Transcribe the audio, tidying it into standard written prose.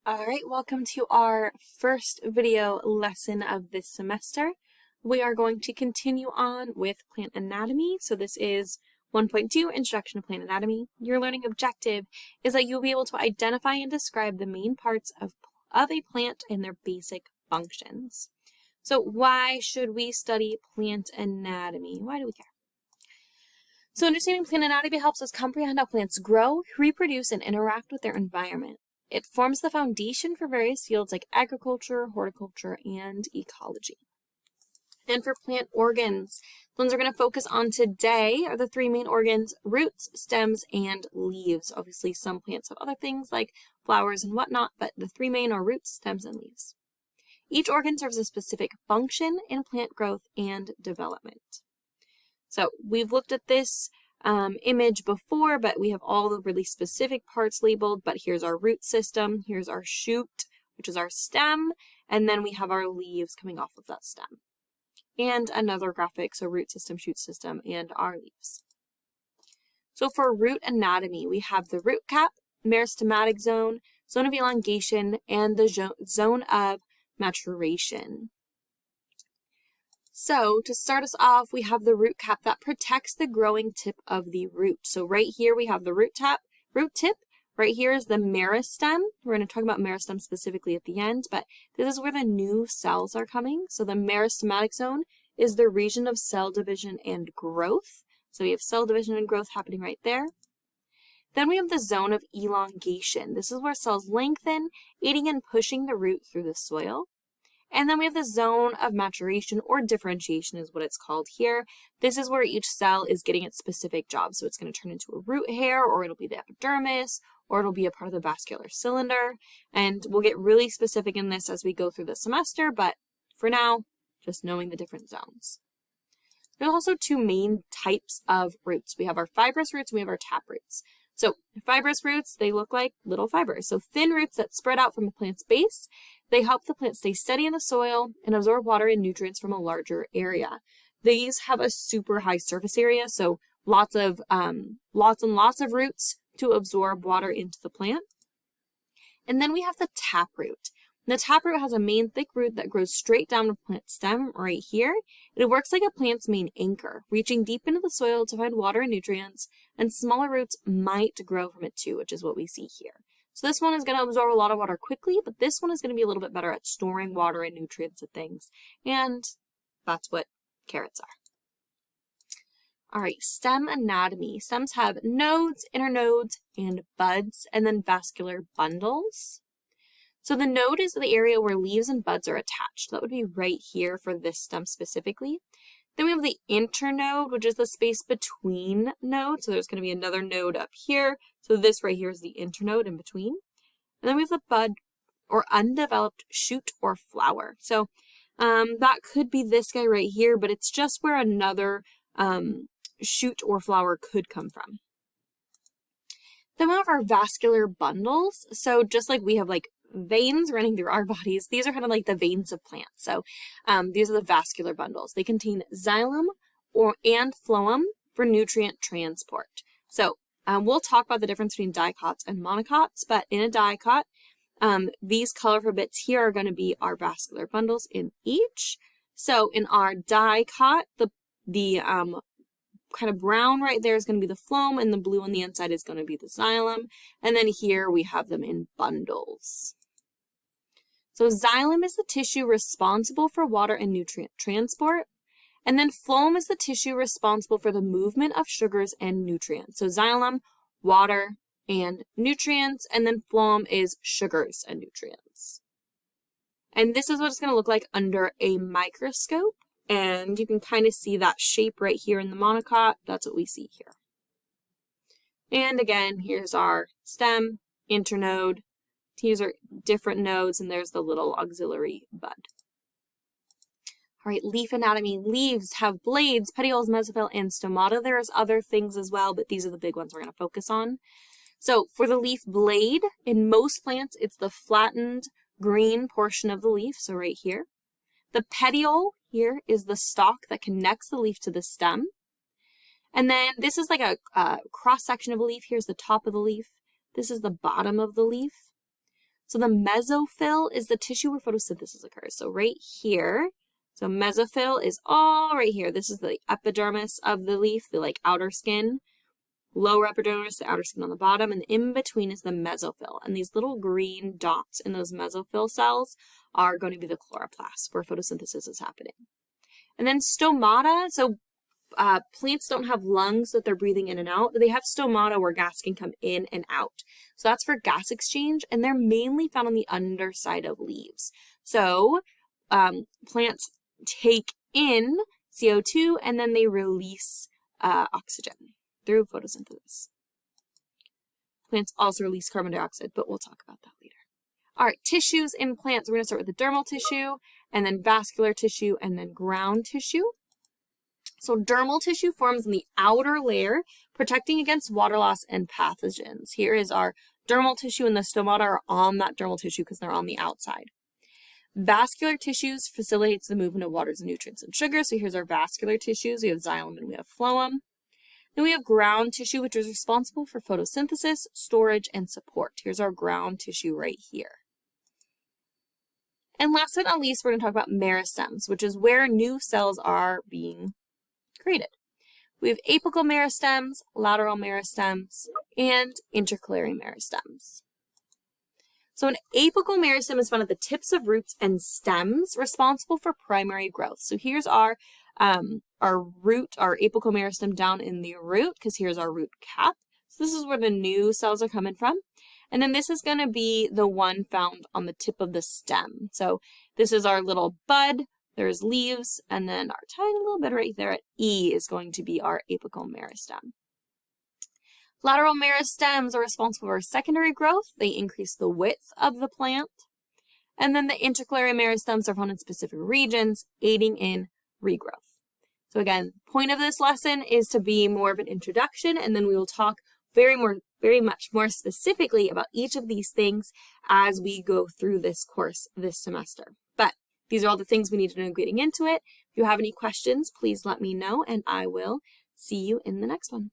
All right, welcome to our first video lesson of this semester. We are going to continue on with plant anatomy. So this is 1.2, Introduction to Plant Anatomy. Your learning objective is that you'll be able to identify and describe the main parts of a plant and their basic functions. So why should we study plant anatomy? Why do we care? So understanding plant anatomy helps us comprehend how plants grow, reproduce, and interact with their environment. It forms the foundation for various fields like agriculture, horticulture, and ecology. And for plant organs, the ones we're going to focus on today are the three main organs: roots, stems, and leaves. Obviously, some plants have other things like flowers and whatnot, but the three main are roots, stems, and leaves. Each organ serves a specific function in plant growth and development. So we've looked at this image before, but we have all the really specific parts labeled. But here's our root system, here's our shoot, which is our stem, and then we have our leaves coming off of that stem. And another graphic, so root system, shoot system, and our leaves. So for root anatomy, we have the root cap, meristematic zone, zone of elongation, and the zone of maturation. So to start us off, we have the root cap that protects the growing tip of the root. So right here we have the root tip. Right here is the meristem. We're going to talk about meristem specifically at the end, but this is where the new cells are coming. So the meristematic zone is the region of cell division and growth. So we have cell division and growth happening right there. Then we have the zone of elongation. This is where cells lengthen, aiding and pushing the root through the soil. And then we have the zone of maturation, or differentiation is what it's called here. This is where each cell is getting its specific job. So it's going to turn into a root hair, or it'll be the epidermis, or it'll be a part of the vascular cylinder. And we'll get really specific in this as we go through the semester, but for now, just knowing the different zones. There's also two main types of roots. We have our fibrous roots and we have our tap roots. So fibrous roots, they look like little fibers. So thin roots that spread out from a plant's base. They help the plant stay steady in the soil and absorb water and nutrients from a larger area. These have a super high surface area, so lots and lots of roots to absorb water into the plant. And then we have the tap root. The taproot has a main thick root that grows straight down the plant stem right here. It works like a plant's main anchor, reaching deep into the soil to find water and nutrients, and smaller roots might grow from it too, which is what we see here. So this one is going to absorb a lot of water quickly, but this one is going to be a little bit better at storing water and nutrients and things, and that's what carrots are. All right, stem anatomy. Stems have nodes, internodes, and buds, and then vascular bundles. So the node is the area where leaves and buds are attached. That would be right here for this stem specifically. Then we have the internode, which is the space between nodes. So there's going to be another node up here. So this right here is the internode in between. And then we have the bud, or undeveloped shoot or flower. So that could be this guy right here, but it's just where another shoot or flower could come from. Then we have our vascular bundles. So just like we have like veins running through our bodies, these are kind of like the veins of plants. So these are the vascular bundles. They contain xylem and phloem for nutrient transport. So we'll talk about the difference between dicots and monocots, but in a dicot, these colorful bits here are going to be our vascular bundles in each. So in our dicot, the kind of brown right there is going to be the phloem, and the blue on the inside is going to be the xylem. And then here we have them in bundles. So xylem is the tissue responsible for water and nutrient transport. And then phloem is the tissue responsible for the movement of sugars and nutrients. So xylem, water, and nutrients, and then phloem is sugars and nutrients. And this is what it's going to look like under a microscope. And you can kind of see that shape right here in the monocot. That's what we see here. And again, here's our stem, internode. These are different nodes, and there's the little auxiliary bud. All right, leaf anatomy. Leaves have blades, petioles, mesophyll, and stomata. There's other things as well, but these are the big ones we're going to focus on. So for the leaf blade, in most plants, it's the flattened green portion of the leaf, so right here. The petiole here is the stalk that connects the leaf to the stem. And then this is like a cross-section of a leaf. Here's the top of the leaf. This is the bottom of the leaf. So the mesophyll is the tissue where photosynthesis occurs. So right here, so mesophyll is all right here. This is the epidermis of the leaf, the like outer skin. Lower epidermis, the outer skin on the bottom, and in between is the mesophyll. And these little green dots in those mesophyll cells are going to be the chloroplasts where photosynthesis is happening. And then stomata, so plants don't have lungs that they're breathing in and out, but they have stomata where gas can come in and out. So that's for gas exchange, and they're mainly found on the underside of leaves. So plants take in CO2 and then they release oxygen through photosynthesis. Plants also release carbon dioxide, but we'll talk about that later. All right, tissues in plants. We're going to start with the dermal tissue, and then vascular tissue, and then ground tissue. So dermal tissue forms in the outer layer, protecting against water loss and pathogens. Here is our dermal tissue, and the stomata are on that dermal tissue because they're on the outside. Vascular tissues facilitates the movement of waters and nutrients and sugars. So here's our vascular tissues. We have xylem and we have phloem. Then we have ground tissue, which is responsible for photosynthesis, storage, and support. Here's our ground tissue right here. And last but not least, we're going to talk about meristems, which is where new cells are being created. We have apical meristems, lateral meristems, and intercalary meristems. So an apical meristem is found at the tips of roots and stems responsible for primary growth. So here's our root, our apical meristem down in the root, because here's our root cap. So this is where the new cells are coming from. And then this is going to be the one found on the tip of the stem. So this is our little bud, there's leaves, and then our tiny little bit right there at E is going to be our apical meristem. Lateral meristems are responsible for secondary growth. They increase the width of the plant. And then the intercalary meristems are found in specific regions, aiding in regrowth. So again, point of this lesson is to be more of an introduction, and then we will talk very much more specifically about each of these things as we go through this course this semester. But these are all the things we need to know getting into it. If you have any questions, please let me know, and I will see you in the next one.